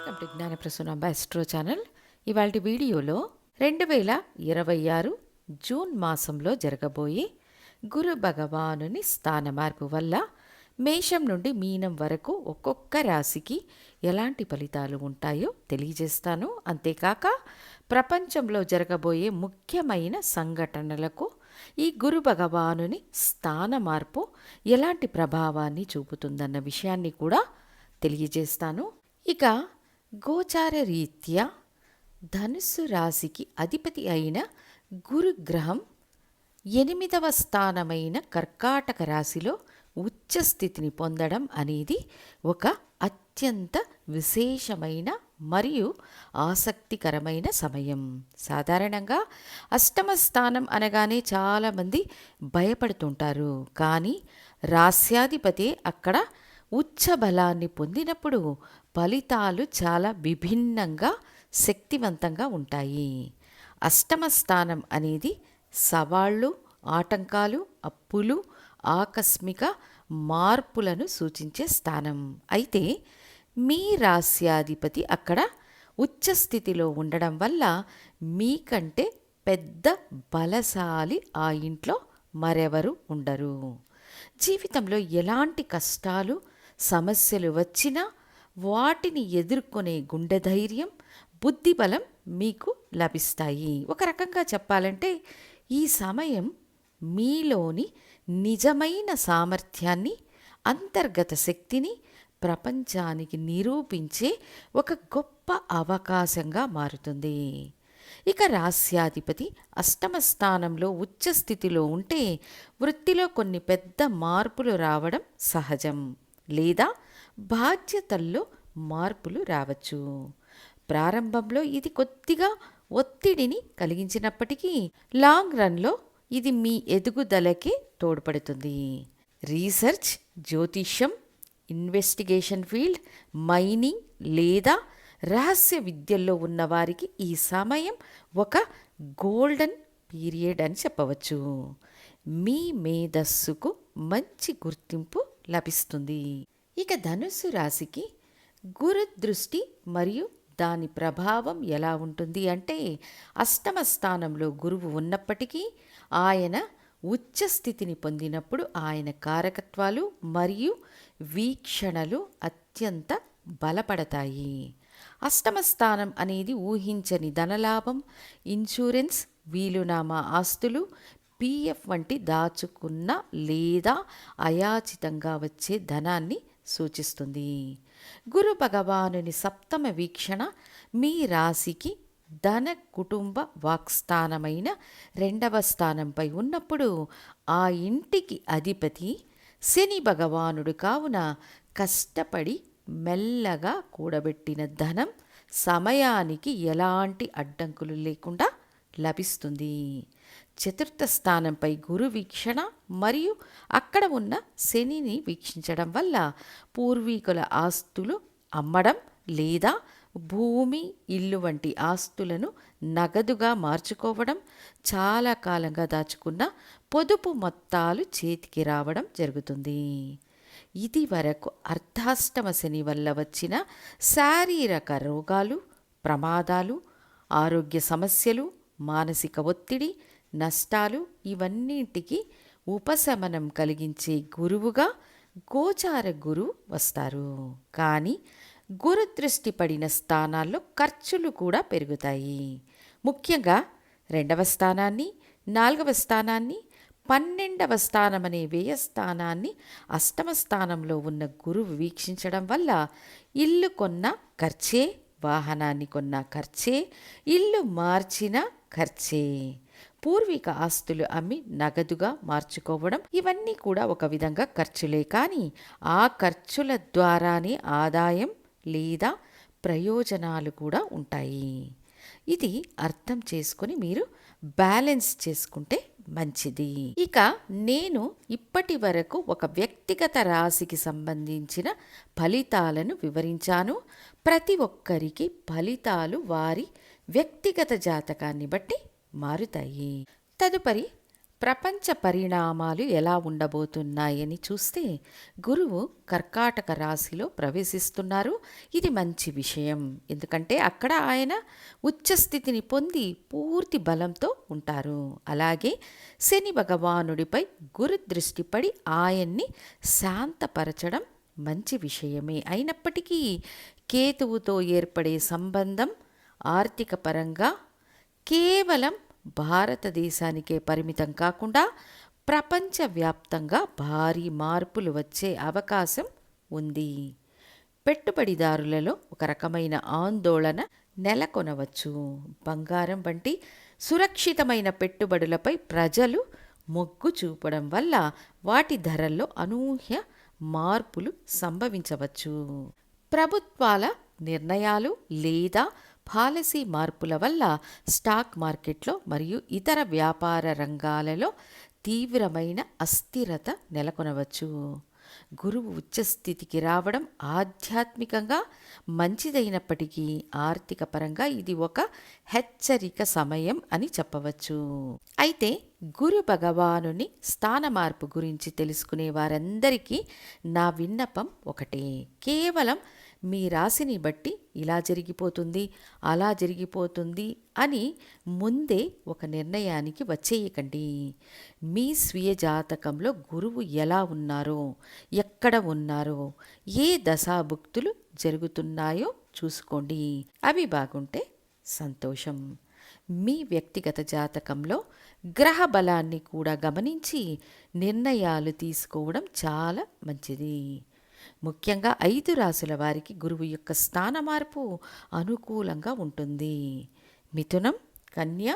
Welcome to Gnanaprasunamba astro channel. ఇవాళ వీడియోలో 2026 June మాసంలో జరగబోయే గురు భగవానుని స్థాన మార్పు వల్ల మేషం నుండి మీనం వరకు ఒక్కొక్క రాశికి ఎలాంటి ఫలితాలు ఉంటాయో తెలియజేస్తాను. అంతేకాక ప్రపంచంలో జరగబోయే ముఖ్యమైన సంఘటనలకు ఈ గురు భగవానుని స్థాన మార్పు ఎలాంటి ప్రభావాన్ని చూపుతుందన్న విషయాన్ని కూడా తెలియజేస్తాను. ఇక గోచార రీత్యా ధనుస్సు రాశికి అధిపతి అయిన గురుగ్రహం 8వ స్థానమైన కర్కాటక రాశిలో ఉచ్చస్థితిని పొందడం అనేది ఒక అత్యంత విశేషమైన మరియు ఆసక్తికరమైన సమయం. సాధారణంగా అష్టమ స్థానం అనగానే చాలామంది భయపడుతుంటారు. కానీ రాస్యాధిపతి అక్కడ ఉచ్చ బలాన్ని పొందినప్పుడు ఫలితాలు చాలా విభిన్నంగా శక్తివంతంగా ఉంటాయి. అష్టమ స్థానం అనేది సవాళ్ళు, ఆటంకాలు, అప్పులు, ఆకస్మిక మార్పులను సూచించే స్థానం. అయితే మీ రాస్యాధిపతి అక్కడ ఉచ్చస్థితిలో ఉండడం వల్ల మీకంటే పెద్ద బలశాలి ఆ ఇంట్లో మరెవరు ఉండరు. జీవితంలో ఎలాంటి కష్టాలు, సమస్యలు వచ్చినా వాటిని ఎదుర్కొనే గుండె ధైర్యం, బుద్ధిబలం మీకు లభిస్తాయి. ఒక రకంగా చెప్పాలంటే ఈ సమయం మీలోని నిజమైన సామర్థ్యాన్ని, అంతర్గత శక్తిని ప్రపంచానికి నిరూపించే ఒక గొప్ప అవకాశంగా మారుతుంది. ఇక రాస్యాధిపతి అష్టమ స్థానంలో ఉచ్చస్థితిలో ఉంటే వృత్తిలో కొన్ని పెద్ద మార్పులు రావడం సహజం, లేదా బాధ్యతల్లో మార్పులు రావచ్చు. ప్రారంభంలో ఇది కొద్దిగా ఒత్తిడిని కలిగించినప్పటికీ లాంగ్ రన్లో ఇది మీ ఎదుగుదలకే తోడ్పడుతుంది. రీసెర్చ్, జ్యోతిష్యం, ఇన్వెస్టిగేషన్ ఫీల్డ్, మైనింగ్ లేదా రహస్య విద్యల్లో ఉన్నవారికి ఈ సమయం ఒక గోల్డెన్ పీరియడ్ అని చెప్పవచ్చు. మీ మేధస్సుకు మంచి గుర్తింపు లభిస్తుంది. ఇక ధనుస్సు రాశికి గురు దృష్టి మరియు దాని ప్రభావం ఎలా ఉంటుంది అంటే, అష్టమ స్థానంలో గురువు ఉన్నప్పటికీ ఆయన ఉచ్చస్థితిని పొందినప్పుడు ఆయన కారకత్వాలు మరియు వీక్షణలు అత్యంత బలపడతాయి. అష్టమ స్థానం అనేది ఊహించని ధనలాభం, ఇన్సూరెన్స్, వీలునామా ఆస్తులు, పిఎఫ్ వంటి దాచుకున్న లేదా అయాచితంగా వచ్చే ధనాన్ని సూచిస్తుంది. గురు భగవానుని సప్తమ వీక్షణ మీ రాశికి ధన, కుటుంబ, వాక్స్థానమైన 2వ స్థానంపై ఉన్నప్పుడు ఆ ఇంటికి అధిపతి శని భగవానుడు కావున కష్టపడి మెల్లగా కూడబెట్టిన ధనం సమయానికి ఎలాంటి అడ్డంకులు లేకుండా లభిస్తుంది. 4వ స్థానంపై గురు వీక్షణ మరియు అక్కడ ఉన్న శనిని వీక్షించడం వల్ల పూర్వీకుల ఆస్తులు అమ్మడం లేదా భూమి, ఇల్లు వంటి ఆస్తులను నగదుగా మార్చుకోవడం, చాలా కాలంగా దాచుకున్న పొదుపు మొత్తాలు చేతికి రావడం జరుగుతుంది. ఇది వరకు అర్ధాష్టమ శని వల్ల వచ్చిన శారీరక రోగాలు, ప్రమాదాలు, ఆరోగ్య సమస్యలు, మానసిక ఒత్తిడి, నష్టాలు ఇవన్నింటికి ఉపశమనం కలిగించే గురువుగా గోచార గురువు వస్తారు. కానీ గురు దృష్టి పడిన స్థానాల్లో ఖర్చులు కూడా పెరుగుతాయి. ముఖ్యంగా 2వ స్థానాన్ని, 4వ స్థానాన్ని, 12వ స్థానం అనే వ్యయస్థానాన్ని అష్టమ స్థానంలో ఉన్న గురువు వీక్షించడం వల్ల ఇల్లు కొన్న ఖర్చే, వాహనాన్ని కొన్న ఖర్చే, ఇల్లు మార్చిన ఖర్చే, పూర్వీక ఆస్తులు అమ్మి నగదుగా మార్చుకోవడం ఇవన్నీ కూడా ఒక విధంగా ఖర్చులే. కానీ ఆ ఖర్చుల ద్వారానే ఆదాయం లేదా ప్రయోజనాలు కూడా ఉంటాయి. ఇది అర్థం చేసుకొని మీరు బ్యాలెన్స్ చేసుకుంటే మంచిది. ఇక నేను ఇప్పటి వరకు ఒక వ్యక్తిగత రాశికి సంబంధించిన ఫలితాలను వివరించాను. ప్రతి ఒక్కరికి ఫలితాలు వారి వ్యక్తిగత జాతకాన్ని బట్టి మారుతాయి. తదుపరి ప్రపంచ పరిణామాలు ఎలా ఉండబోతున్నాయని చూస్తే గురువు కర్కాటక రాశిలో ప్రవేశిస్తున్నారు. ఇది మంచి విషయం. ఎందుకంటే అక్కడ ఆయన ఉచ్చస్థితిని పొంది పూర్తి బలంతో ఉంటారు. అలాగే శని భగవానుడిపై గురు దృష్టి పడి ఆయన్ని శాంతపరచడం మంచి విషయమే. అయినప్పటికీ కేతువుతో ఏర్పడే సంబంధం ఆర్థిక పరంగా కేవలం భారతదేశానికే పరిమితం కాకుండా ప్రపంచవ్యాప్తంగా భారీ మార్పులు వచ్చే అవకాశం ఉంది. పెట్టుబడిదారులలో ఒక రకమైన ఆందోళన నెలకొనవచ్చు. బంగారం వంటి సురక్షితమైన పెట్టుబడులపై ప్రజలు మొగ్గు చూపడం వల్ల వాటి ధరల్లో అనూహ్య మార్పులు సంభవించవచ్చు. ప్రభుత్వాల నిర్ణయాలు లేదా పాలసీ మార్పుల వల్ల స్టాక్ మార్కెట్లో మరియు ఇతర వ్యాపార రంగాలలో తీవ్రమైన అస్థిరత నెలకొనవచ్చు. గురువు ఉచ్చస్థితికి రావడం ఆధ్యాత్మికంగా మంచిదైనప్పటికీ ఆర్థిక పరంగా ఇది ఒక హెచ్చరిక సమయం అని చెప్పవచ్చు. అయితే గురు భగవానుని స్థాన మార్పు గురించి తెలుసుకునే వారందరికీ నా విన్నపం ఒకటే. కేవలం మీ రాశిని బట్టి ఇలా జరిగిపోతుంది, అలా జరిగిపోతుంది అని ముందే ఒక నిర్ణయానికి వచ్చేయకండి. మీ స్వీయ జాతకంలో గురువు ఎలా ఉన్నారో, ఎక్కడ ఉన్నారో, ఏ దశాభుక్తులు జరుగుతున్నాయో చూసుకోండి. అవి బాగుంటే సంతోషం. మీ వ్యక్తిగత జాతకంలో గ్రహ బలాన్ని కూడా గమనించి నిర్ణయాలు తీసుకోవడం చాలా మంచిది. ముఖ్యంగా 5 రాసుల వారికి గురువు యొక్క స్థాన మార్పు అనుకూలంగా ఉంటుంది. మిథునం, కన్య,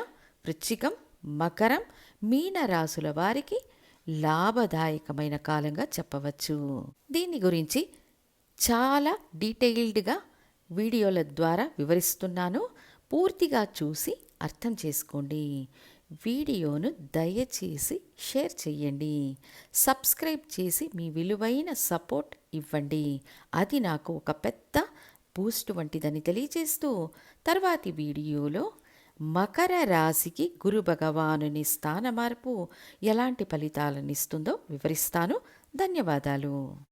వృశ్చికం, మకరం, మీన రాసుల వారికి లాభదాయకమైన కాలంగా చెప్పవచ్చు. దీని గురించి చాలా డీటెయిల్డ్గా వీడియోల ద్వారా వివరిస్తున్నాను. పూర్తిగా చూసి అర్థం చేసుకోండి. వీడియోను దయచేసి షేర్ చేయండి. సబ్స్క్రైబ్ చేసి మీ విలువైన సపోర్ట్ ఇవ్వండి. అది నాకు ఒక పెద్ద బూస్ట్ వంటిదని తెలియజేస్తూ తర్వాతి వీడియోలో మకర రాశికి గురు భగవానుని స్థాన మార్పు ఎలాంటి ఫలితాలనిస్తుందో వివరిస్తాను. ధన్యవాదాలు.